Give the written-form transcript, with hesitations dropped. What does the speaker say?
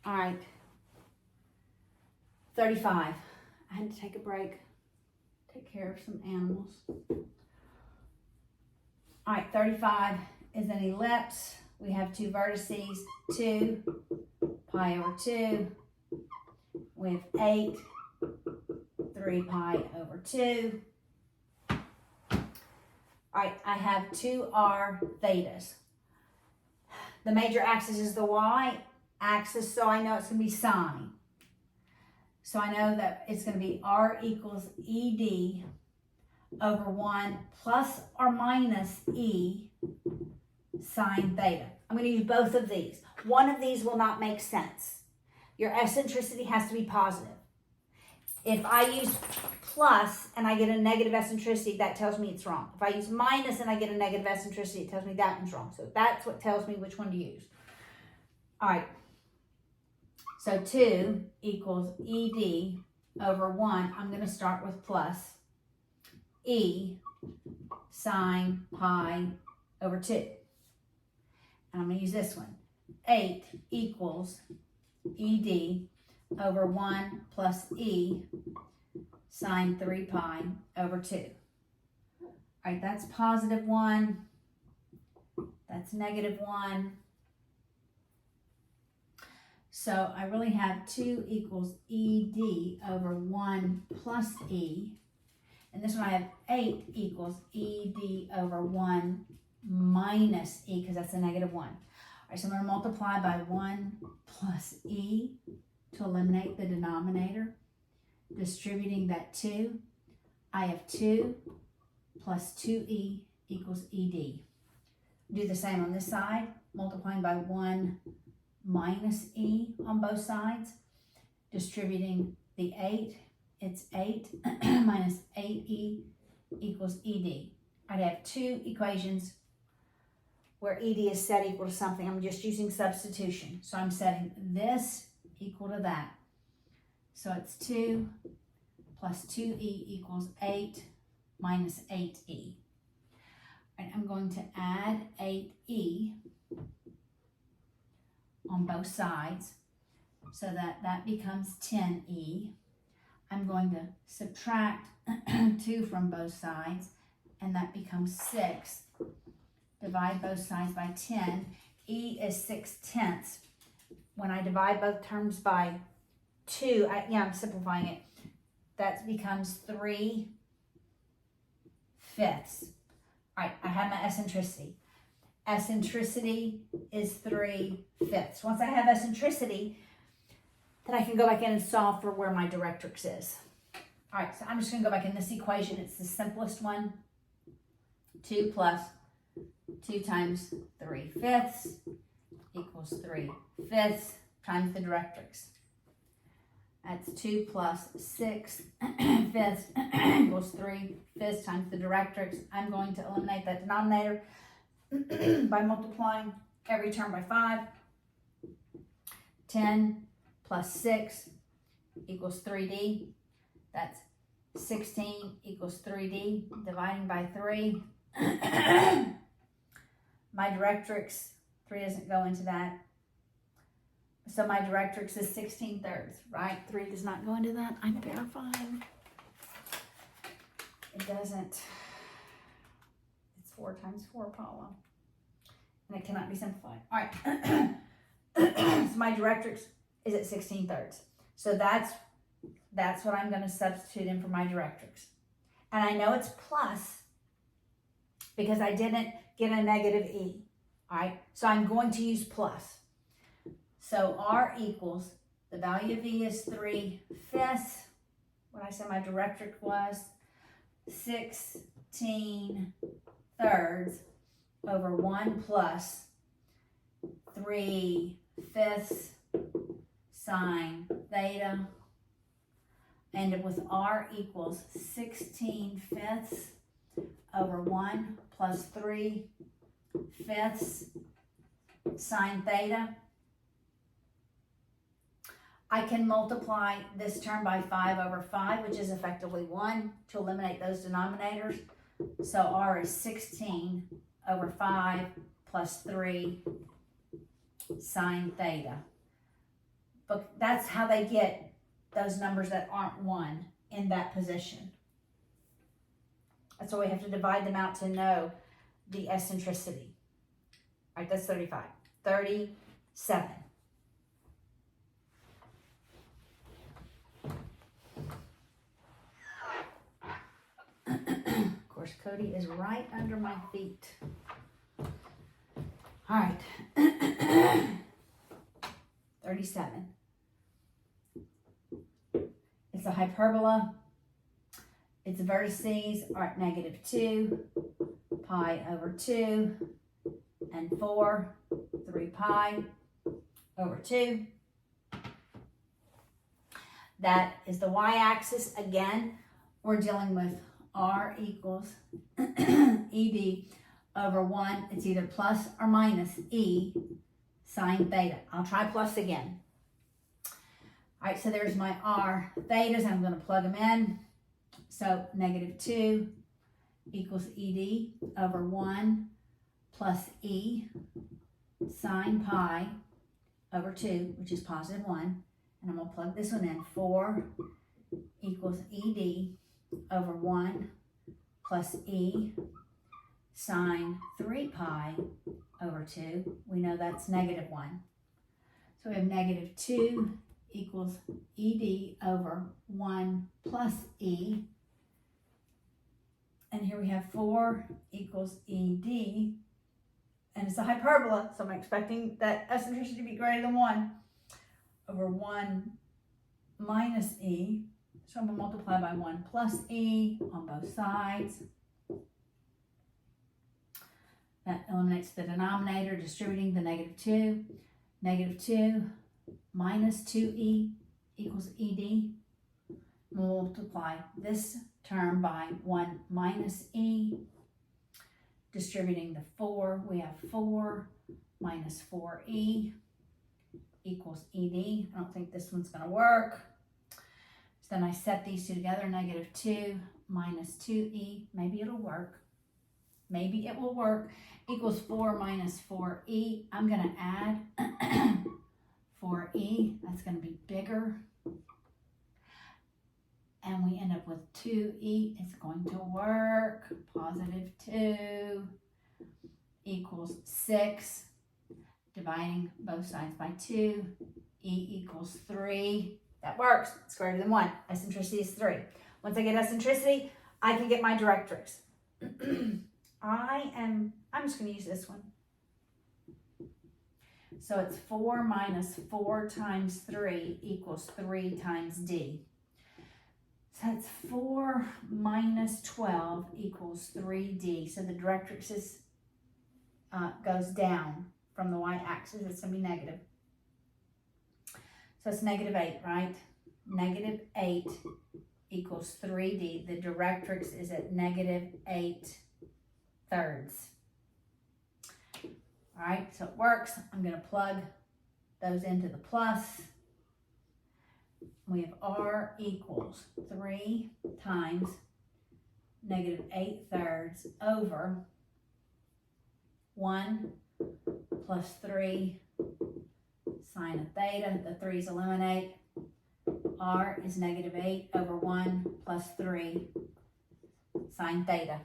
All right. 35. I had to take a break. Take care of some animals. All right, 35 is an ellipse. We have two vertices, 2 pi over 2. We have 8, 3 pi over 2. All right, I have 2r thetas. The major axis is the y axis, so I know it's going to be sine. So I know that it's going to be r equals ed over 1 plus or minus e sine theta. I'm going to use both of these. One of these will not make sense. Your eccentricity has to be positive. If I use plus and I get a negative eccentricity, that tells me it's wrong. If I use minus and I get a negative eccentricity, it tells me that one's wrong. So that's what tells me which one to use. All right. So 2 equals ed over 1. I'm going to start with plus e sine pi over 2. And I'm going to use this one. 8 equals ed over 1 plus e sine 3 pi over 2. All right, that's positive 1. That's negative 1. So I really have 2 equals ed over 1 plus e. And this one I have 8 equals ed over 1 minus e, because that's a negative 1. All right, so I'm going to multiply by 1 plus e to eliminate the denominator. Distributing that 2, I have 2 plus 2e equals ed. Do the same on this side, multiplying by 1 minus e on both sides. Distributing the 8, it's 8 minus 8e equals ed. I'd have two equations where ed is set equal to something. I'm just using substitution. So I'm setting this equal to that. So it's 2 plus 2e equals 8 minus 8e. And I'm going to add 8e on both sides so that that becomes 10e. I'm going to subtract 2 from both sides and that becomes 6. Divide both sides by 10. E is 6/10. When I divide both terms by 2, I'm simplifying it. That becomes 3/5. All right, I have my eccentricity. Eccentricity is 3/5. Once I have eccentricity, then I can go back in and solve for where my directrix is. All right, so I'm just going to go back in this equation. It's the simplest one. 2 plus 2 times 3/5 equals 3/5 times the directrix. That's 2 plus 6/5 equals 3/5 times the directrix. I'm going to eliminate that denominator by multiplying every term by 5. 10 plus 6 equals 3d. That's 16 equals 3d. Dividing by 3. My directrix, 3 doesn't go into that. So my directrix is 16/3, right? 3 does not go into that. I'm verifying. It doesn't. It's 4 times 4, Paula. And it cannot be simplified. All right. So my directrix is at 16/3. So that's what I'm going to substitute in for my directrix. And I know it's plus because I didn't get a negative e. All right. So I'm going to use plus. So r equals, the value of e is 3/5. What I said my directrix was 16/3 over 1 plus 3/5 sine theta. I end up with r equals 16/5 over 1 plus 3/5 sine theta. I can multiply this term by 5 over 5, which is effectively 1, to eliminate those denominators. So r is 16 over 5 plus 3 sine theta. But that's how they get those numbers that aren't 1 in that position. That's why we have to divide them out to know the eccentricity. All right, that's 35. 37. Of course, Cody is right under my feet. All right. 37. It's a hyperbola. Its vertices are at -2, pi over 2, and 4, 3 pi over 2. That is the y-axis. Again, we're dealing with r equals ED over 1. It's either plus or minus E sine theta. I'll try plus again. All right, so there's my r thetas. I'm going to plug them in. So -2 equals ED over 1 plus E sine pi over 2, which is positive 1. And I'm going to plug this one in. 4 equals ED over 1 plus E sine 3 pi over 2. We know that's -1. So we have -2 equals ED over 1 plus E. And here we have 4 equals ED. And it's a hyperbola, so I'm expecting that eccentricity to be greater than 1 over 1 minus E. So I'm going to multiply by 1 plus E on both sides. That eliminates the denominator, distributing the -2. -2 minus 2E equals ED. Multiply this term by 1 minus E. Distributing the 4, we have 4 minus 4E equals ED. I don't think this one's going to work. So then I set these two together, -2 minus 2E. Maybe it'll work. Maybe it will work. Equals 4 minus 4E. I'm going to add 4E. That's going to be bigger. And we end up with 2E. It's going to work. Positive 2 equals 6. Dividing both sides by 2. E equals 3. That works. It's greater than 1. Eccentricity is 3. Once I get eccentricity, I can get my directrix. I'm just going to use this one. So it's 4 minus 4 times 3 equals 3 times D. So that's 4 minus 12 equals 3D. So the directrix is, goes down from the y-axis. It's going to be negative. So it's -8, right? -8 equals 3D. The directrix is at -8 thirds. All right, so it works. I'm going to plug those into the plus. We have R equals 3 times -8 thirds over 1 plus 3 sine of theta. The 3's eliminate. R is -8 over 1 plus 3 sine theta.